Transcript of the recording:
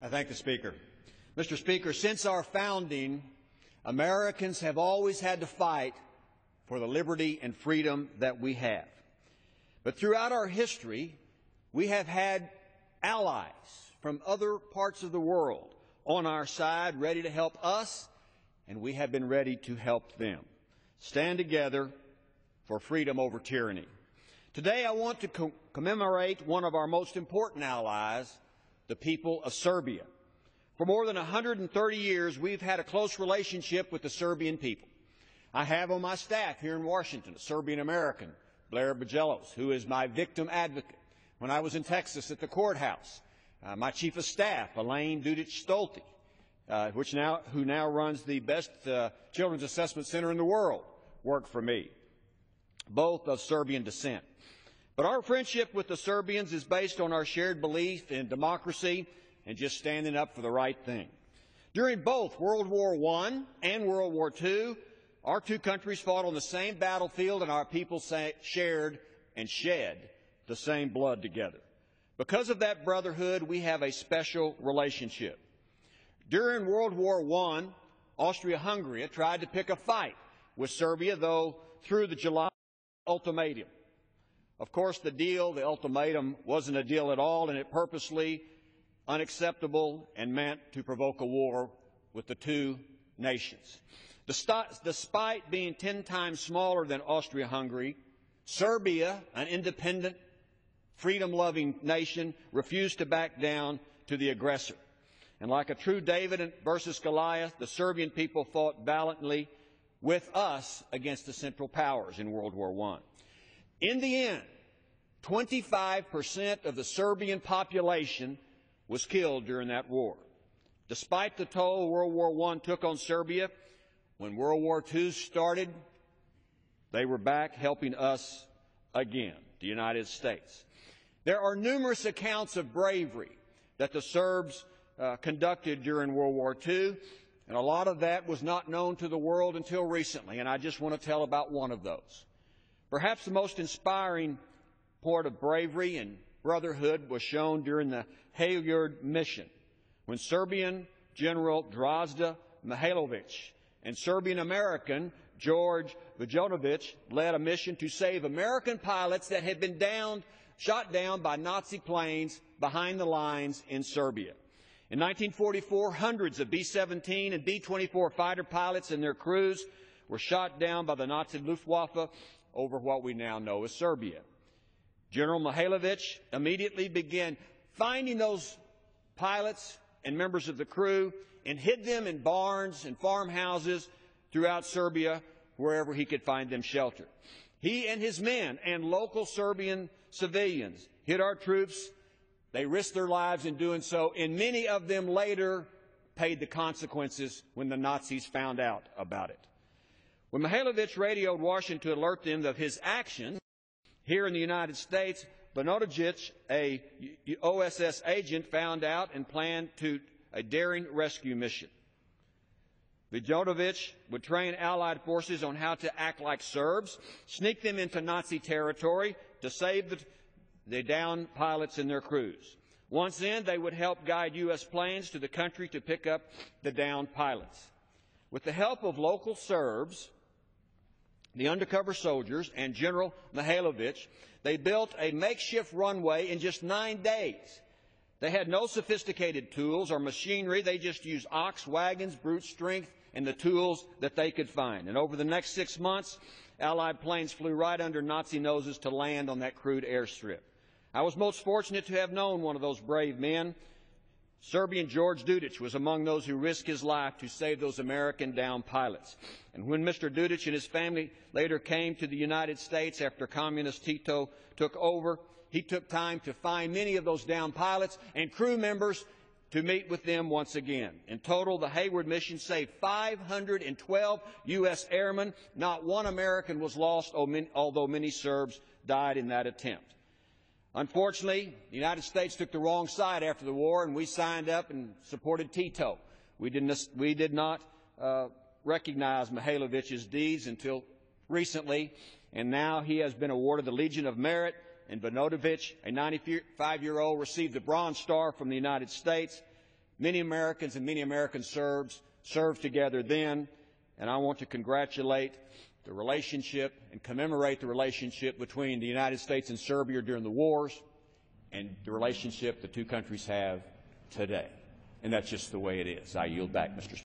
I thank the Speaker. Mr. Speaker, since our founding, Americans have always had to fight for the liberty and freedom that we have. But throughout our history, we have had allies from other parts of the world on our side, ready to help us, and we have been ready to help them. Stand together for freedom over tyranny. Today, I want to commemorate one of our most important allies, the people of Serbia. For more than 130 years, we've had a close relationship with the Serbian people. I have on my staff here in Washington a Serbian American, Blair Bajelos, who is my victim advocate. When I was in Texas at the courthouse, my chief of staff, Elaine Dudic-Stolte, who now runs the best children's assessment center in the world, worked for me, both of Serbian descent. But our friendship with the Serbians is based on our shared belief in democracy and just standing up for the right thing. During both World War I and World War II, our two countries fought on the same battlefield, and our people shared and shed the same blood together. Because of that brotherhood, we have a special relationship. During World War I, Austria-Hungary tried to pick a fight with Serbia, though through the July ultimatum. Of course, the ultimatum, wasn't a deal at all, and it purposely unacceptable and meant to provoke a war with the two nations. Despite being 10 times smaller than Austria-Hungary, Serbia, an independent, freedom-loving nation, refused to back down to the aggressor. And like a true David versus Goliath, the Serbian people fought valiantly with us against the Central Powers in World War I. In the end, 25% of the Serbian population was killed during that war. Despite the toll World War I took on Serbia, when World War II started, they were back helping us again, the United States. There are numerous accounts of bravery that the Serbs conducted during World War II, and a lot of that was not known to the world until recently, and I just want to tell about one of those. Perhaps the most inspiring part of bravery and brotherhood was shown during the Halyard mission, when Serbian General Drozda Mihailovic and Serbian-American George Vujanovic led a mission to save American pilots that had been shot down by Nazi planes behind the lines in Serbia. In 1944, hundreds of B-17 and B-24 fighter pilots and their crews were shot down by the Nazi Luftwaffe over what we now know as Serbia. General Mihailovic immediately began finding those pilots and members of the crew and hid them in barns and farmhouses throughout Serbia, wherever he could find them shelter. He and his men and local Serbian civilians hid our troops. They risked their lives in doing so, and many of them later paid the consequences when the Nazis found out about it. When Mihailovic radioed Washington to alert them of his actions here in the United States, Banodajic, a OSS agent, found out and planned a daring rescue mission. Vujanovic would train Allied forces on how to act like Serbs, sneak them into Nazi territory to save the downed pilots and their crews. Once in, they would help guide U.S. planes to the country to pick up the downed pilots. With the help of local Serbs, the undercover soldiers, and General Mihailovic, they built a makeshift runway in just 9 days. They had no sophisticated tools or machinery. They just used ox wagons, brute strength, and the tools that they could find. And over the next 6 months, Allied planes flew right under Nazi noses to land on that crude airstrip. I was most fortunate to have known one of those brave men. Serbian George Dudic was among those who risked his life to save those American downed pilots. And when Mr. Dudic and his family later came to the United States after Communist Tito took over, he took time to find many of those downed pilots and crew members to meet with them once again. In total, the Hayward mission saved 512 U.S. airmen. Not one American was lost, although many Serbs died in that attempt. Unfortunately, the United States took the wrong side after the war, and we signed up and supported Tito. We did not recognize Mihailovic's deeds until recently, and now he has been awarded the Legion of Merit, and Banodajic, a 95-year-old, received the Bronze Star from the United States. Many Americans and many American Serbs served together then, and I want to congratulate the relationship and commemorate the relationship between the United States and Serbia during the wars and the relationship the two countries have today. And that's just the way it is. I yield back, Mr. Speaker.